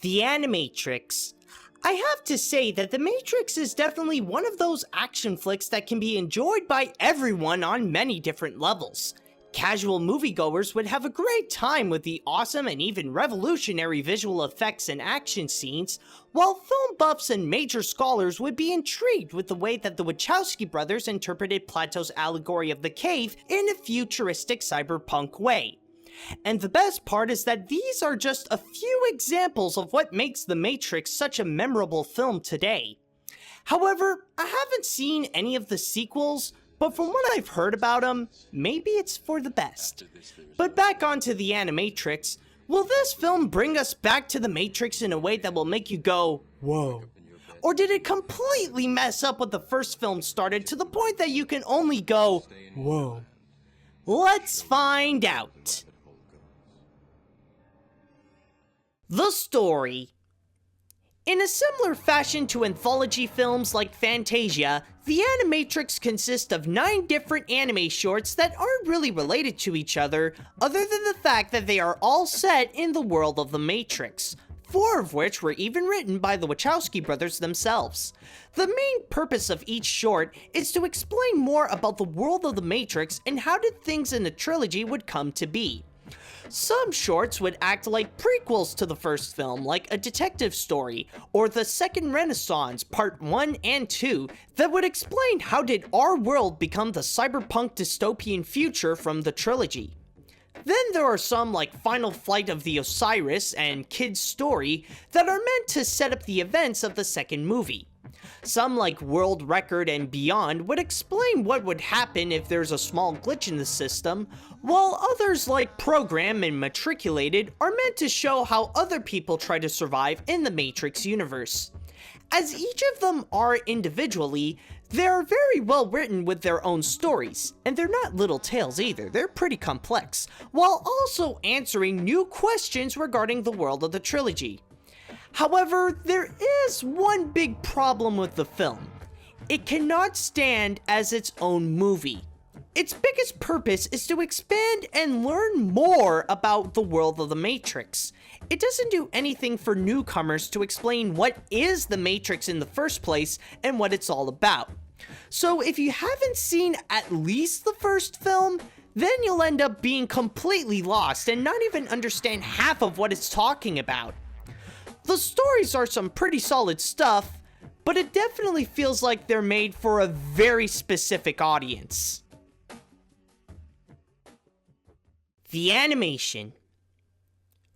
The Animatrix. I have to say that The Matrix is definitely one of those action flicks that can be enjoyed by everyone on many different levels. Casual moviegoers would have a great time with the awesome and even revolutionary visual effects and action scenes, while film buffs and major scholars would be intrigued with the way that the Wachowski brothers interpreted Plato's allegory of the cave in a futuristic cyberpunk way. And the best part is that these are just a few examples of what makes The Matrix such a memorable film today. However, I haven't seen any of the sequels, but from what I've heard about them, maybe it's for the best. But back onto The Animatrix, will this film bring us back to The Matrix in a way that will make you go, whoa? Or did it completely mess up what the first film started to the point that you can only go, whoa? Let's find out. The story. In a similar fashion to anthology films like Fantasia, The Animatrix consists of 9 different anime shorts that aren't really related to each other than the fact that they are all set in the world of The Matrix, 4 of which were even written by the Wachowski brothers themselves. The main purpose of each short is to explain more about the world of The Matrix and how did things in the trilogy would come to be. Some shorts would act like prequels to the first film, like a detective story, or the Second Renaissance Part 1 and 2, that would explain how did our world become the cyberpunk dystopian future from the trilogy. Then there are some like Final Flight of the Osiris and Kid's Story that are meant to set up the events of the second movie. Some like World Record and Beyond would explain what would happen if there's a small glitch in the system, while others like Program and Matriculated are meant to show how other people try to survive in the Matrix universe. As each of them are individually, they're very well written with their own stories, and they're not little tales either, they're pretty complex, while also answering new questions regarding the world of the trilogy. However, there is one big problem with the film. It cannot stand as its own movie. Its biggest purpose is to expand and learn more about the world of the Matrix. It doesn't do anything for newcomers to explain what is the Matrix in the first place and what it's all about. So if you haven't seen at least the first film, then you'll end up being completely lost and not even understand half of what it's talking about. The stories are some pretty solid stuff, but it definitely feels like they're made for a very specific audience. The animation.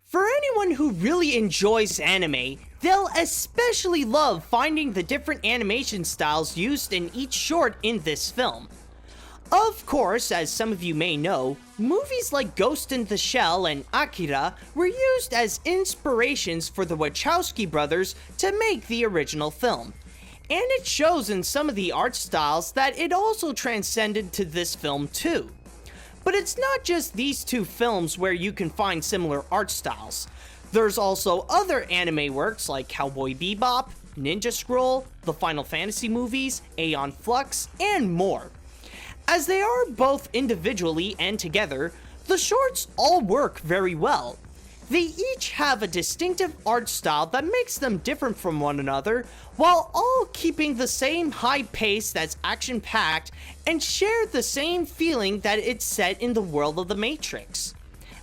For anyone who really enjoys anime, they'll especially love finding the different animation styles used in each short in this film. Of course, as some of you may know, movies like Ghost in the Shell and Akira were used as inspirations for the Wachowski brothers to make the original film. And it shows in some of the art styles that it also transcended to this film too. But it's not just these 2 films where you can find similar art styles. There's also other anime works like Cowboy Bebop, Ninja Scroll, the Final Fantasy movies, Aeon Flux, and more. As they are both individually and together, the shorts all work very well. They each have a distinctive art style that makes them different from one another, while all keeping the same high pace that's action-packed and share the same feeling that it's set in the world of the Matrix.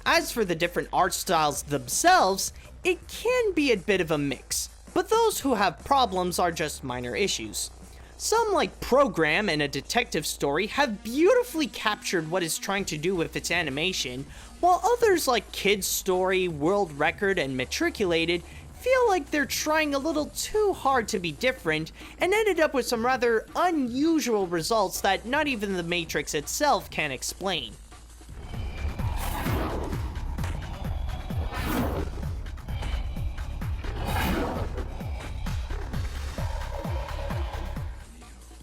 As for the different art styles themselves, it can be a bit of a mix, but those who have problems are just minor issues. Some like Program and A Detective Story have beautifully captured what it's trying to do with its animation, while others like Kid's Story, World Record, and Matriculated feel like they're trying a little too hard to be different and ended up with some rather unusual results that not even the Matrix itself can explain.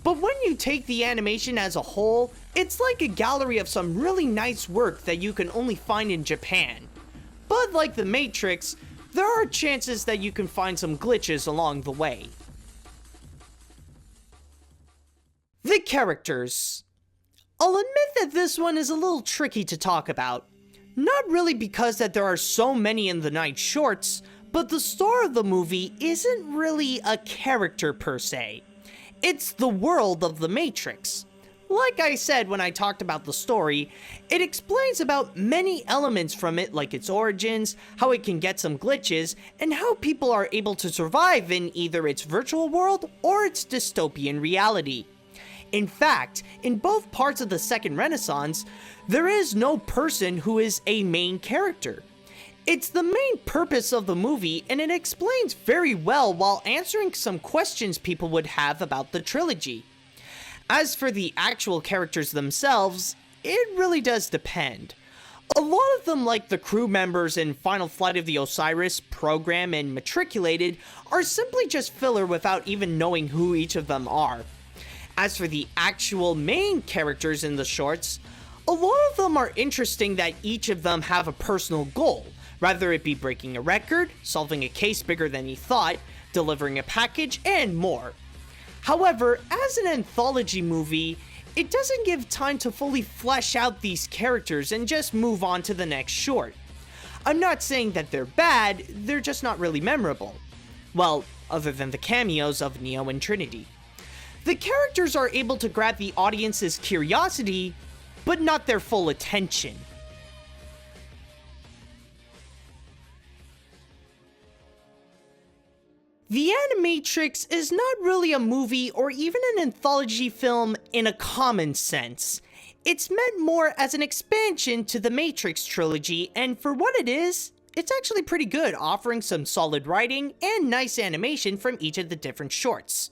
But when you take the animation as a whole, it's like a gallery of some really nice work that you can only find in Japan. But like The Matrix, there are chances that you can find some glitches along the way. The characters. I'll admit that this one is a little tricky to talk about. Not really because that there are so many in the 9 shorts, But the star of the movie isn't really a character per se. It's the world of the Matrix. Like I said when I talked about the story, it explains about many elements from it, like its origins, how it can get some glitches, and how people are able to survive in either its virtual world or its dystopian reality. In fact, in both parts of the Second Renaissance, there is no person who is a main character. It's the main purpose of the movie, and it explains very well while answering some questions people would have about the trilogy. As for the actual characters themselves, it really does depend. A lot of them, like the crew members in Final Flight of the Osiris, Program, and Matriculated, are simply just filler without even knowing who each of them are. As for the actual main characters in the shorts, a lot of them are interesting that each of them have a personal goal, whether it be breaking a record, solving a case bigger than you thought, delivering a package, and more. However, as an anthology movie, it doesn't give time to fully flesh out these characters and just move on to the next short. I'm not saying that they're bad, they're just not really memorable. Well, other than the cameos of Neo and Trinity. The characters are able to grab the audience's curiosity, but not their full attention. The Animatrix is not really a movie or even an anthology film in a common sense. It's meant more as an expansion to the Matrix trilogy, and for what it is, it's actually pretty good, offering some solid writing and nice animation from each of the different shorts.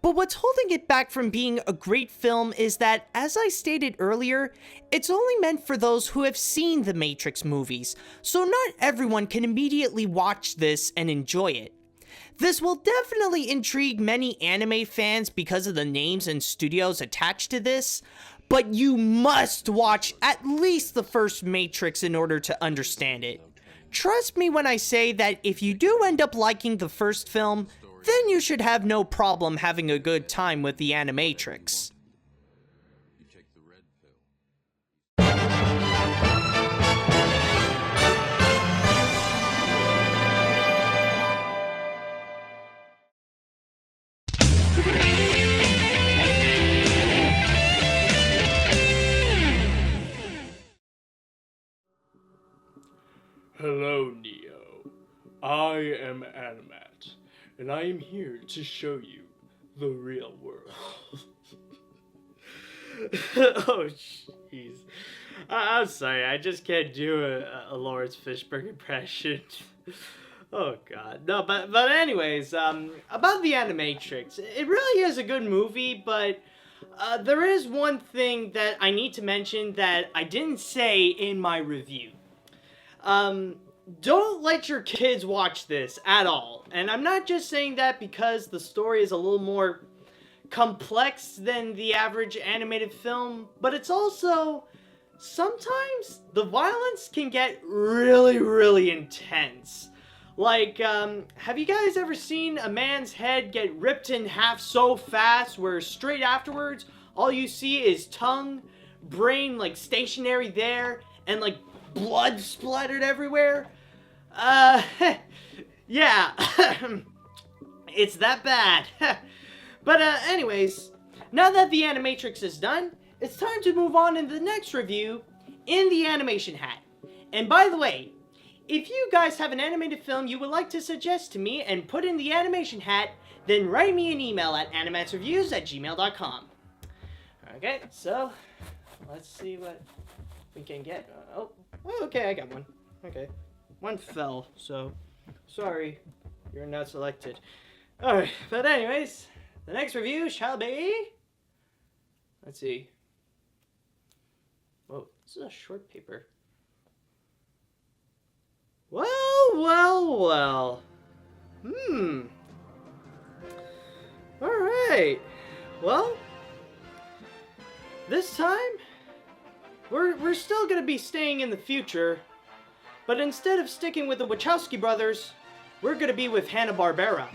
But what's holding it back from being a great film is that, as I stated earlier, it's only meant for those who have seen the Matrix movies, so not everyone can immediately watch this and enjoy it. This will definitely intrigue many anime fans because of the names and studios attached to this, but you must watch at least the first Matrix in order to understand it. Trust me when I say that if you do end up liking the first film, then you should have no problem having a good time with the Animatrix. Hello, Neo. I am AniMat's, and I am here to show you the real world. Oh, jeez. I'm sorry, I just can't do a Lawrence Fishburne impression. Oh, God. No, but anyways, about the Animatrix, it really is a good movie, but there is one thing that I need to mention that I didn't say in my review. Don't let your kids watch this at all. And I'm not just saying that because the story is a little more complex than the average animated film, but it's also, sometimes the violence can get really, really intense. Like, have you guys ever seen a man's head get ripped in half so fast where straight afterwards, all you see is tongue, brain, like, stationary there, and, like, blood splattered everywhere? Yeah. It's that bad. But, anyways, now that the Animatrix is done, it's time to move on into the next review, In the Animation Hat. And by the way, if you guys have an animated film you would like to suggest to me and put in the animation hat, then write me an email at animatsreviews@gmail.com. Okay, so, let's see what we can get. Oh, okay, I got one. Okay. One fell, so sorry, you're not selected. Alright, but anyways, the next review shall be... Let's see. Whoa, this is a short paper. Well. Alright. Well, this time, we're still gonna be staying in the future, but instead of sticking with the Wachowski brothers, we're gonna be with Hanna-Barbera.